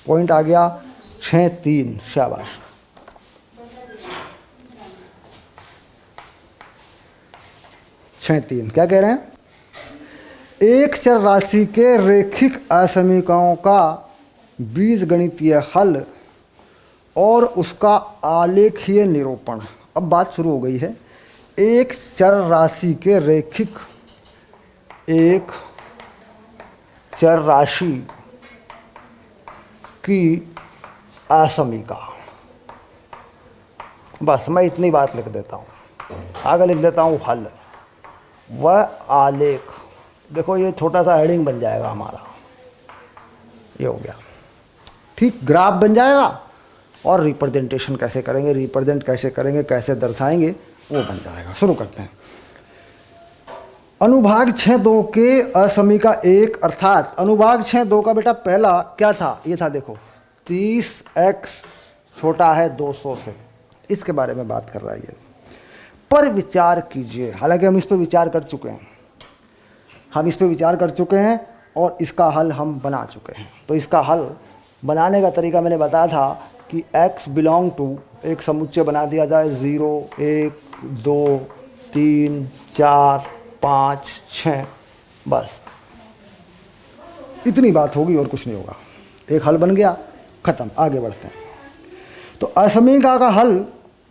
पॉइंट आ गया 6-3, शाबाश। छः तीन क्या कह रहे हैं, एक चर राशि के रैखिक असमीकरणों का बीजगणितीय हल और उसका आलेखीय निरूपण। अब बात शुरू हो गई है। एक चर राशि के रैखिक, एक चर राशि की असमीका, बस मैं इतनी बात लिख देता हूँ, आगे लिख देता हूँ हल व आलेख। देखो ये छोटा सा हेडिंग बन जाएगा हमारा, ये हो गया ठीक, ग्राफ बन जाएगा। और रिप्रेजेंटेशन कैसे करेंगे, रिप्रेजेंट कैसे करेंगे, कैसे दर्शाएंगे, वो बन जाएगा। शुरू करते हैं। अनुभाग 6-2 के असमीका 1 अर्थात अनुभाग 6-2 का बेटा पहला क्या था, ये था देखो 30x छोटा है 200 से, इसके बारे में बात कर रहा है ये। पर विचार कीजिए। हालांकि हम इस पर विचार कर चुके हैं, हम इस पर विचार कर चुके हैं और इसका हल हम बना चुके हैं। तो इसका हल बनाने का तरीका मैंने बताया था कि x बिलोंग टू एक समुच्चय बना दिया जाए 0, 1, 2, 3, 4, 5, 6, बस इतनी बात होगी और कुछ नहीं होगा। एक हल बन गया, खत्म, आगे बढ़ते हैं। तो असमीका का हल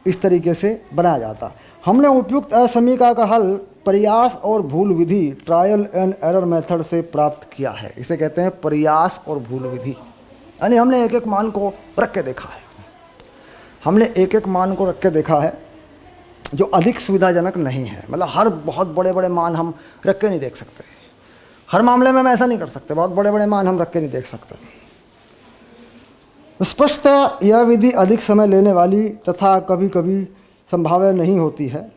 इस तरीके से बनाया जाता। हमने उपयुक्त असमीका का हल प्रयास और भूल विधि ट्रायल एंड एरर मेथड से प्राप्त किया है। इसे कहते हैं प्रयास और भूल विधि। यानी हमने एक एक मान को रख के देखा है, हमने एक एक मान को रख के देखा है जो अधिक सुविधाजनक नहीं है। मतलब हर बहुत बड़े बड़े मान हम रख के नहीं देख सकते, हर मामले में हम ऐसा नहीं कर सकते, बहुत बड़े बड़े मान हम रख के नहीं देख सकते। स्पष्टतः यह विधि अधिक समय लेने वाली तथा कभी कभी संभाव्य नहीं होती है।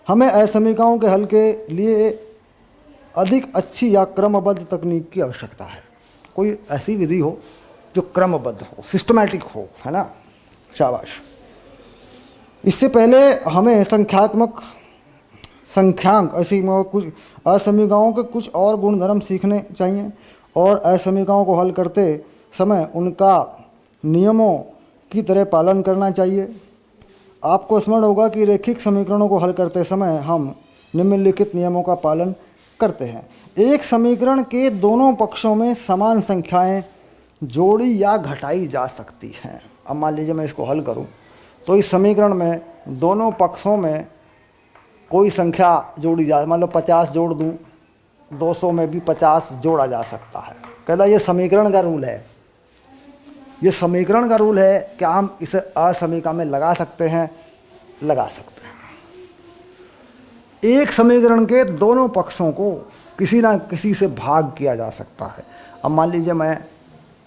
हमें असमीकाओं के हल के लिए अधिक अच्छी या क्रमबद्ध तकनीक की आवश्यकता है। कोई ऐसी विधि हो जो क्रमबद्ध हो, सिस्टमैटिक हो, है ना, शाबाश। इससे पहले हमें संख्यांक असमीकाओं के कुछ और गुणधर्म सीखने चाहिए और असमीकाओं को हल करते समय उनका नियमों की तरह पालन करना चाहिए। आपको स्मरण होगा कि रैखिक समीकरणों को हल करते समय हम निम्नलिखित नियमों का पालन करते हैं। एक समीकरण के दोनों पक्षों में समान संख्याएं जोड़ी या घटाई जा सकती हैं। अब मान लीजिए मैं इसको हल करूं तो इस समीकरण में दोनों पक्षों में कोई संख्या जोड़ी जाए, मान लो 50 जोड़ दूं, 200 में भी 50 जोड़ा जा सकता है। कहता ये समीकरण का रूल है, ये समीकरण का रूल है। क्या हम इसे असमीका में लगा सकते हैं? लगा सकते हैं। एक समीकरण के दोनों पक्षों को किसी ना किसी से भाग किया जा सकता है। अब मान लीजिए मैं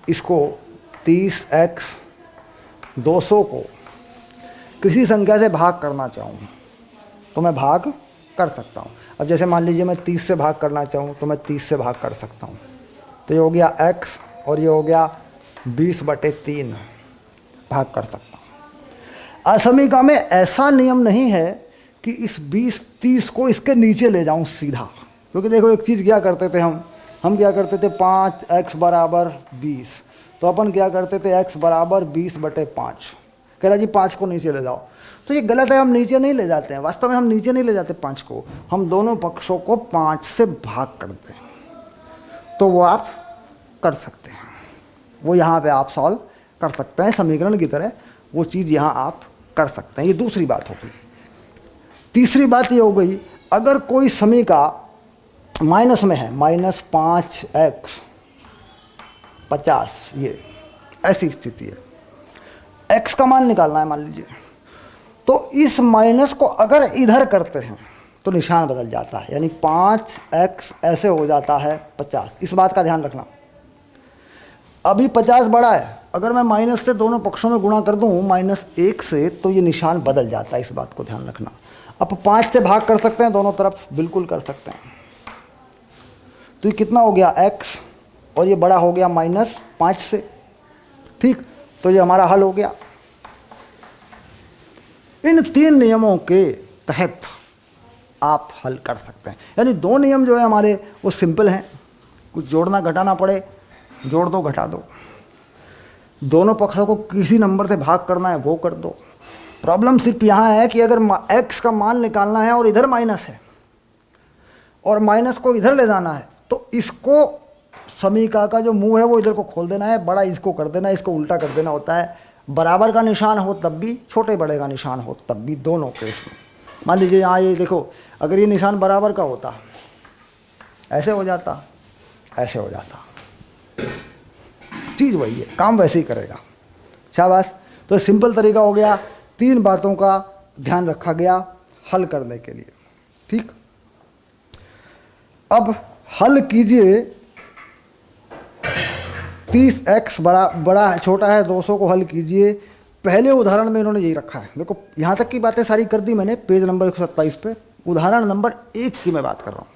इसको 30x 200 को किसी संख्या से भाग करना चाहूँ तो मैं भाग कर सकता हूँ। अब जैसे मान लीजिए मैं 30 से भाग करना चाहूँ तो मैं 30 से भाग कर सकता हूँ। तो ये हो गया x और ये हो गया 20/3 भाग कर सकता हूँ। असमीका में ऐसा नियम नहीं है कि इस 20-30 को इसके नीचे ले जाऊँ सीधा, क्योंकि देखो एक चीज़ क्या करते थे हम क्या करते थे 5x = 20, तो अपन क्या करते थे x = 20/5। कह रहा जी 5 को नीचे ले जाओ, तो ये गलत है। हम नीचे नहीं ले जाते हैं, वास्तव में हम नीचे नहीं ले जाते 5 को, हम दोनों पक्षों को 5 से भाग करते हैं। तो वो आप कर सकते हैं, वो यहाँ पे आप सॉल्व कर सकते हैं समीकरण की तरह, वो चीज़ यहाँ आप कर सकते हैं। ये दूसरी बात हो गई। तीसरी बात ये हो गई, अगर कोई समीका माइनस में है, -5x 50, ये ऐसी स्थिति है, x का मान निकालना है मान लीजिए, तो इस माइनस को अगर इधर करते हैं तो निशान बदल जाता है, यानी 5x ऐसे हो जाता है 50। इस बात का ध्यान रखना। अभी 50 बड़ा है, अगर मैं माइनस से दोनों पक्षों में गुणा कर दूं -1 से, तो ये निशान बदल जाता है। इस बात को ध्यान रखना। अब 5 से भाग कर सकते हैं दोनों तरफ, बिल्कुल कर सकते हैं। तो ये कितना हो गया x, और ये बड़ा हो गया -5 से, ठीक। तो ये हमारा हल हो गया। इन 3 नियमों के तहत आप हल कर सकते हैं। यानी 2 नियम जो है हमारे वो सिंपल हैं, कुछ जोड़ना घटाना पड़े जोड़ दो घटा दो, दोनों पक्षों को किसी नंबर से भाग करना है वो कर दो। प्रॉब्लम सिर्फ यहाँ है कि अगर x का मान निकालना है और इधर माइनस है और माइनस को इधर ले जाना है, तो इसको समीका का जो मुंह है वो इधर को खोल देना है, बड़ा इसको कर देना है, इसको उल्टा कर देना होता है। बराबर का निशान हो तब भी, छोटे बड़े का निशान हो तब भी, दोनों केस में। मान लीजिए यहाँ ये देखो, अगर ये निशान बराबर का होता, ऐसे हो जाता, ऐसे हो जाता, चीज़ वही है, काम वैसे ही करेगा। शाबाश। तो सिंपल तरीका हो गया, 3 बातों का ध्यान रखा गया हल करने के लिए, ठीक। अब हल कीजिए, 30x बड़ा छोटा है 200 को हल कीजिए। पहले उदाहरण में इन्होंने यही रखा है, देखो यहाँ तक की बातें सारी कर दी मैंने, पेज नंबर 127 पे। उदाहरण नंबर 1 की मैं बात कर रहा हूँ।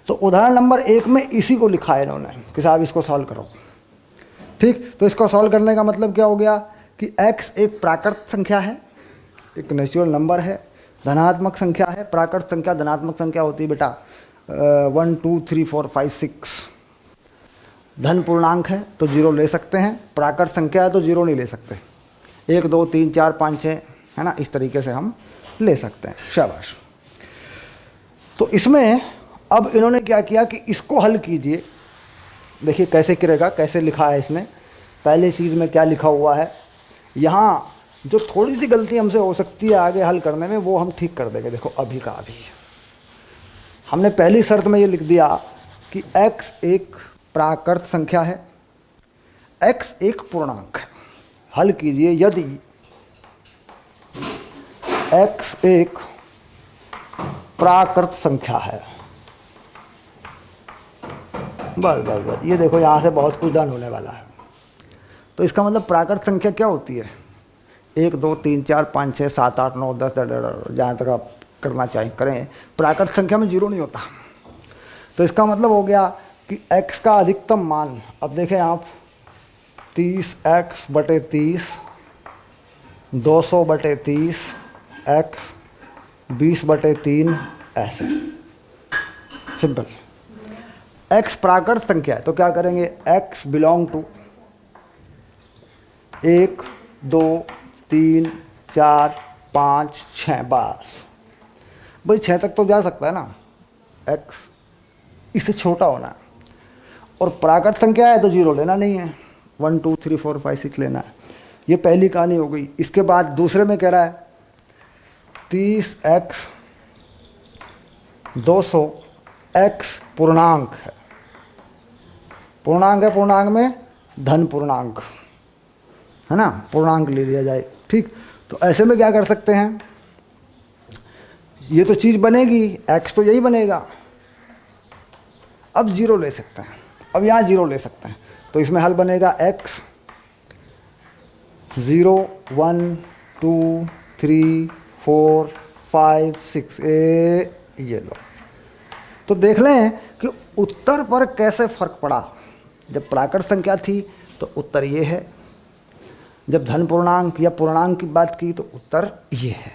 तो उदाहरण नंबर 1 में इसी को लिखा है इन्होंने कि साहब इसको सॉल्व करो, ठीक। तो इसको सॉल्व करने का मतलब क्या हो गया कि x एक प्राकृत संख्या है, एक नेचुरल नंबर है धनात्मक संख्या है, प्राकृत संख्या धनात्मक संख्या होती है बेटा। 1 2 3 4 5 6 धन पूर्णांक है तो जीरो ले सकते हैं, प्राकृत संख्या है तो जीरो नहीं ले सकते। 1 2 3 4 5 6 है ना, इस तरीके से हम ले सकते हैं। शाबाश। तो इसमें अब इन्होंने क्या किया कि इसको हल कीजिए। देखिए कैसे करेगा, कैसे लिखा है इसने। पहले चीज़ में क्या लिखा हुआ है, यहाँ जो थोड़ी सी गलती हमसे हो सकती है आगे हल करने में, वो हम ठीक कर देंगे। देखो अभी का अभी हमने पहली शर्त में ये लिख दिया कि x एक प्राकृत संख्या है, x एक पूर्णांक है। हल कीजिए यदि x एक प्राकृत संख्या है। बस बस बस, ये देखो यहाँ से बहुत कुछ डन होने वाला है। तो इसका मतलब प्राकृत संख्या क्या होती है? 1 2 3 4 5 6 7 8 9 10 जहाँ तक आप करना चाहें करें। प्राकृत संख्या में जीरो नहीं होता। तो इसका मतलब हो गया कि x का अधिकतम मान, अब देखें आप, 30x/30, 200/30, x 20/3, ऐसे सिंपल। x प्राकृत संख्या है तो क्या करेंगे, x बिलोंग टू 1 2 3 4 5 6, बस भाई 6 तक तो जा सकता है ना, x इससे छोटा होना है। और प्राकृत संख्या है तो जीरो लेना नहीं है, 1 2 3 4 5 6 लेना है। ये पहली कहानी हो गई। इसके बाद दूसरे में कह रहा है 30x 200, x पूर्णांक है। पूर्णांक है, पूर्णांक में धन पूर्णांक है ना, पूर्णांक ले लिया जाए। ठीक, तो ऐसे में क्या कर सकते हैं, ये तो चीज़ बनेगी, x तो यही बनेगा। अब जीरो ले सकते हैं, अब यहाँ जीरो ले सकते हैं। तो इसमें हल बनेगा x 0 1 2 3 4 5 6, ये लो। तो देख लें कि उत्तर पर कैसे फर्क पड़ा। जब प्राकृत संख्या थी तो उत्तर ये है, जब धन पूर्णांक या पूर्णांक की बात की तो उत्तर ये है।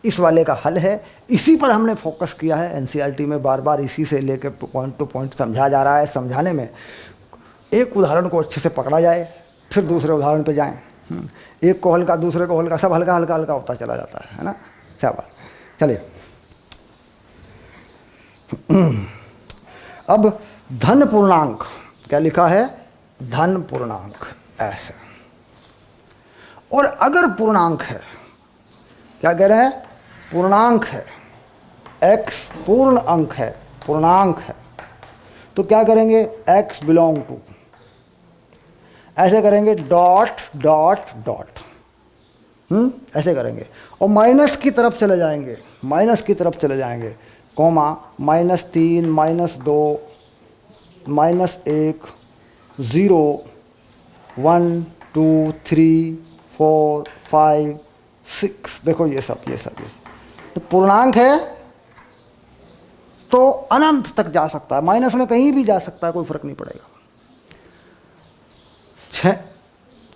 इस वाले का हल है, इसी पर हमने फोकस किया है। एनसीईआरटी में बार बार इसी से लेकर पॉइंट टू पॉइंट समझा जा रहा है। समझाने में एक उदाहरण को अच्छे से पकड़ा जाए, फिर दूसरे उदाहरण पे जाएं। एक को हल्का, दूसरे को हल्का, सब हल्का हल्का हल्का होता चला जाता है ना। क्या बात। चलिए अब धन पूर्णांक क्या लिखा है, धन पूर्णांक ऐसे। और अगर पूर्णांक है, क्या कह रहे हैं, पूर्णांक है, x पूर्ण अंक है, पूर्णांक है, तो क्या करेंगे, x बिलोंग टू, ऐसे करेंगे डॉट डॉट डॉट, ऐसे करेंगे। और माइनस की तरफ चले जाएंगे, माइनस की तरफ चले जाएंगे, कोमा -3 -2 -1 0 1 2 3 4 5 6। देखो ये सब तो पूर्णांक है तो अनंत तक जा सकता है, माइनस में कहीं भी जा सकता है, कोई फर्क नहीं पड़ेगा।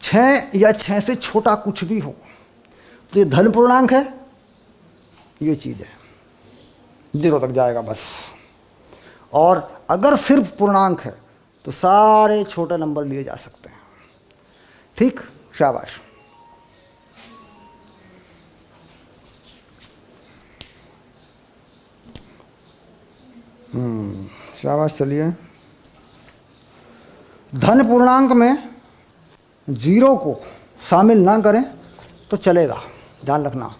6 या 6 से छोटा कुछ भी हो तो ये धन पूर्णांक है, ये चीज़ है, 0 तक जाएगा बस। और अगर सिर्फ पूर्णांक है तो सारे छोटे नंबर लिए जा सकते हैं। ठीक, शाबाश। शाबाश। चलिए, धन पूर्णांक में जीरो को शामिल ना करें तो चलेगा, ध्यान रखना।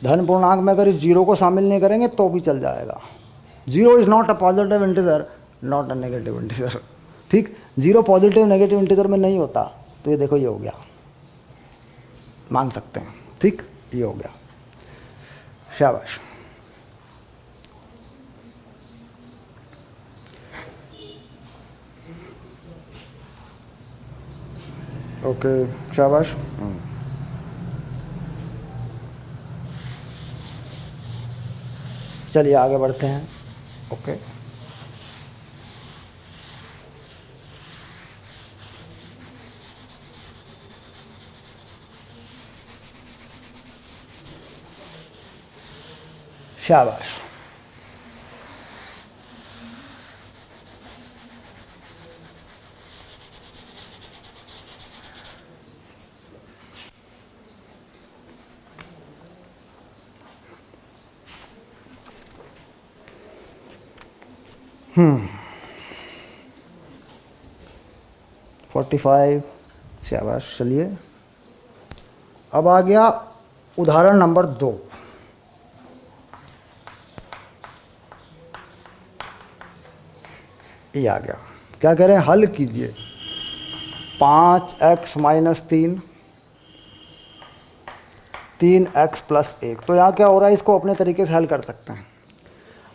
धन पूर्णांक में अगर इस जीरो को शामिल नहीं करेंगे तो भी चल जाएगा। Zero is not a positive integer, not a negative integer. ठीक, जीरो पॉजिटिव नेगेटिव इंटीजर में नहीं होता। तो ये देखो, ये हो गया, मान सकते हैं। ठीक, ये हो गया, शाबाश। ओके, शाबाश। चलिए आगे बढ़ते हैं। ओके, शाबाश। हम्म 45, शाबाश। चलिए अब आ गया उदाहरण नंबर 2। ये आ गया, क्या कह रहे हैं, हल कीजिए 5x माइनस 3, 3x प्लस 1। तो यहाँ क्या हो रहा है, इसको अपने तरीके से हल कर सकते हैं,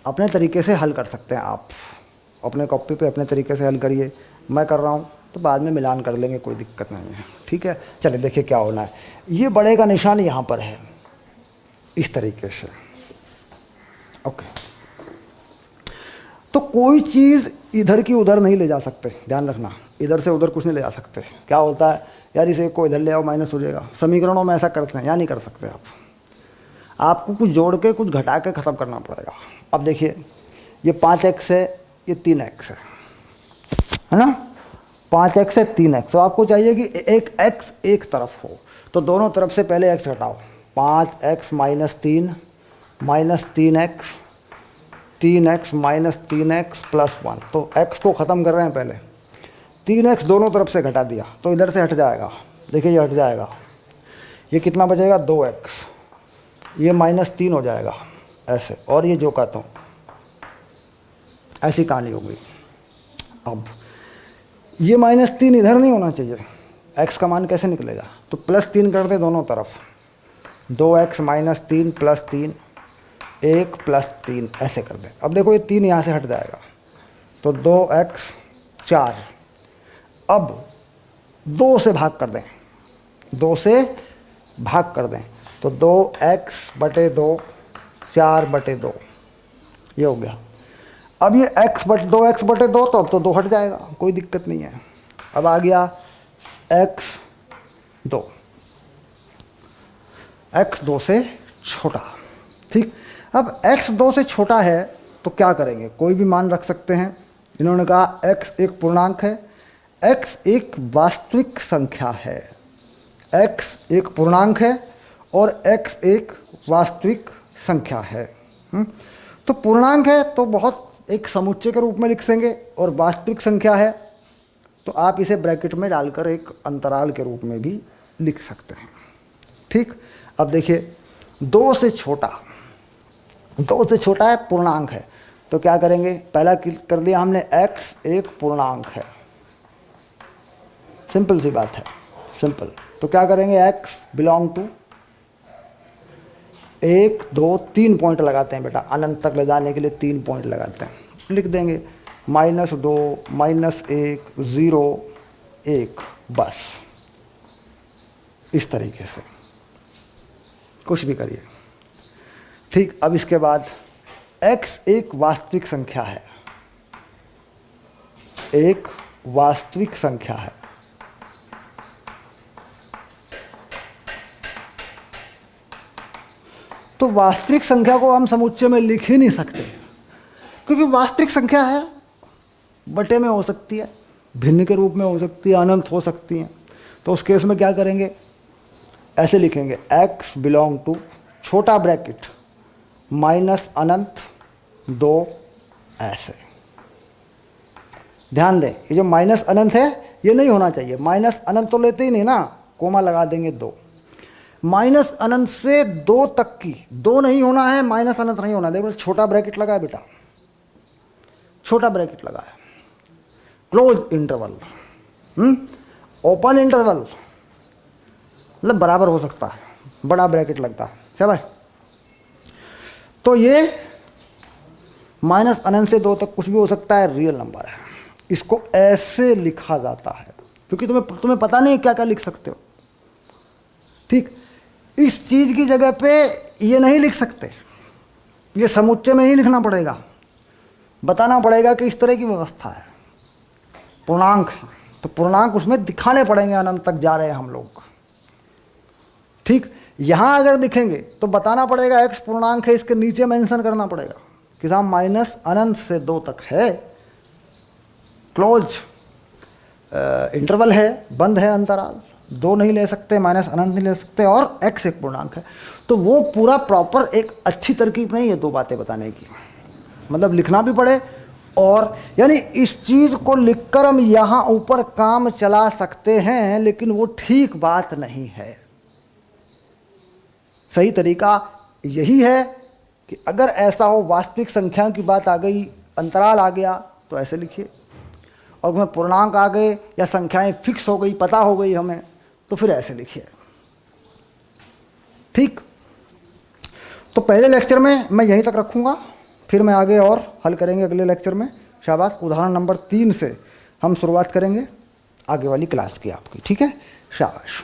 अपने तरीके से हल कर सकते हैं। आप अपने कॉपी पे अपने तरीके से हल करिए, मैं कर रहा हूँ तो बाद में मिलान कर लेंगे, कोई दिक्कत नहीं है। ठीक है, चलिए देखिए क्या होना है। ये बड़े का निशान यहाँ पर है, इस तरीके से। ओके, तो कोई चीज़ इधर की उधर नहीं ले जा सकते, ध्यान रखना, इधर से उधर कुछ नहीं ले जा सकते। क्या होता है यार, इसे को इधर ले आओ माइनस हो जाएगा, समीकरणों में ऐसा करते हैं, या नहीं कर सकते आप। आपको कुछ जोड़ के कुछ घटा के ख़त्म करना पड़ेगा। अब देखिए ये 5x है, ये 3x है ना, 5x है 3x। तो आपको चाहिए कि एक x एक तरफ हो, तो दोनों तरफ से पहले x घटाओ। 5x minus 3 minus 3x, 3x minus 3x plus 1। तो x को ख़त्म कर रहे हैं पहले, 3x दोनों तरफ से घटा दिया तो इधर से हट जाएगा। देखिए ये हट जाएगा, ये कितना बचेगा 2x, ये माइनस 3 हो जाएगा ऐसे, और ये जो कहता हूँ ऐसी कहानी हो गई। अब ये माइनस 3 इधर नहीं होना चाहिए, x का मान कैसे निकलेगा, तो प्लस 3 कर दे दोनों तरफ, 2x माइनस 3 प्लस 3, 1 प्लस 3 ऐसे कर दे। अब देखो ये 3 यहाँ से हट जाएगा, तो 2x 4। अब 2 से भाग कर दें, 2 से भाग कर दें, तो 2x बटे 2, 4 बटे 2, ये हो गया। अब ये x बटे 2, तो अब तो 2 हट जाएगा, कोई दिक्कत नहीं है। अब आ गया x 2, x 2 से छोटा। ठीक, अब x 2 से छोटा है तो क्या करेंगे, कोई भी मान रख सकते हैं। इन्होंने कहा x एक पूर्णांक है, x एक वास्तविक संख्या है, x एक पूर्णांक है और x एक वास्तविक संख्या है। तो पूर्णांक है तो बहुत एक समुच्चय के रूप में लिख देंगे, और वास्तविक संख्या है तो आप इसे ब्रैकेट में डालकर एक अंतराल के रूप में भी लिख सकते हैं। ठीक, अब देखिए 2 से छोटा, 2 से छोटा है, पूर्णांक है, तो क्या करेंगे, पहला कर दिया हमने x एक पूर्णांक है, सिंपल सी बात है, सिंपल। तो क्या करेंगे, x बिलोंग टू 1 2 3 पॉइंट लगाते हैं बेटा, अनंत तक ले जाने के लिए 3 पॉइंट लगाते हैं, लिख देंगे -2 -1 0 1, बस इस तरीके से कुछ भी करिए। ठीक, अब इसके बाद x एक वास्तविक संख्या है, एक वास्तविक संख्या है, तो वास्तविक संख्या को हम समुच्चय में लिख ही नहीं सकते, क्योंकि वास्तविक संख्या है, बटे में हो सकती है, भिन्न के रूप में हो सकती है, अनंत हो सकती है। तो उस केस में क्या करेंगे, ऐसे लिखेंगे x बिलोंग टू छोटा ब्रैकेट माइनस अनंत 2 ऐसे। ध्यान दें, ये जो माइनस अनंत है ये नहीं होना चाहिए, माइनस अनंत तो लेते ही नहीं ना, कोमा लगा देंगे 2। माइनस अनंत से 2 तक की, 2 नहीं होना है, माइनस अनंत नहीं होना। देखो छोटा ब्रैकेट लगा है बेटा, छोटा ब्रैकेट लगा है, क्लोज इंटरवल, ओपन इंटरवल, मतलब बराबर हो सकता है, बड़ा ब्रैकेट लगता है, शाबाश। तो ये माइनस अनंत से 2 तक कुछ भी हो सकता है, रियल नंबर है, इसको ऐसे लिखा जाता है, क्योंकि तुम्हें पता नहीं क्या क्या लिख सकते हो। ठीक, इस चीज की जगह पे ये नहीं लिख सकते, ये समुच्चय में ही लिखना पड़ेगा, बताना पड़ेगा कि इस तरह की व्यवस्था है, पूर्णांक है, तो पूर्णांक उसमें दिखाने पड़ेंगे, अनंत तक जा रहे हैं हम लोग। ठीक, यहाँ अगर दिखेंगे तो बताना पड़ेगा x पूर्णांक है, इसके नीचे मेंशन करना पड़ेगा कि साहब माइनस अनंत से 2 तक है, क्लोज इंटरवल है, बंद है अंतराल, 2 नहीं ले सकते, माइनस अनंत नहीं ले सकते, और x एक पूर्णांक है। तो वो पूरा प्रॉपर एक अच्छी तरकीब नहीं है 2 बातें बताने की, मतलब लिखना भी पड़े, और यानी इस चीज़ को लिखकर हम यहाँ ऊपर काम चला सकते हैं, लेकिन वो ठीक बात नहीं है। सही तरीका यही है कि अगर ऐसा हो, वास्तविक संख्याओं की बात आ गई, अंतराल आ गया, तो ऐसे लिखिए, और उसमें पूर्णांक आ गए या संख्याएं फिक्स हो गई, पता हो गई हमें, तो फिर ऐसे लिखिए। ठीक, तो पहले लेक्चर में मैं यहीं तक रखूँगा, फिर मैं आगे और हल करेंगे अगले लेक्चर में। शाबाश, उदाहरण नंबर 3 से हम शुरुआत करेंगे आगे वाली क्लास की आपकी। ठीक है, शाबाश।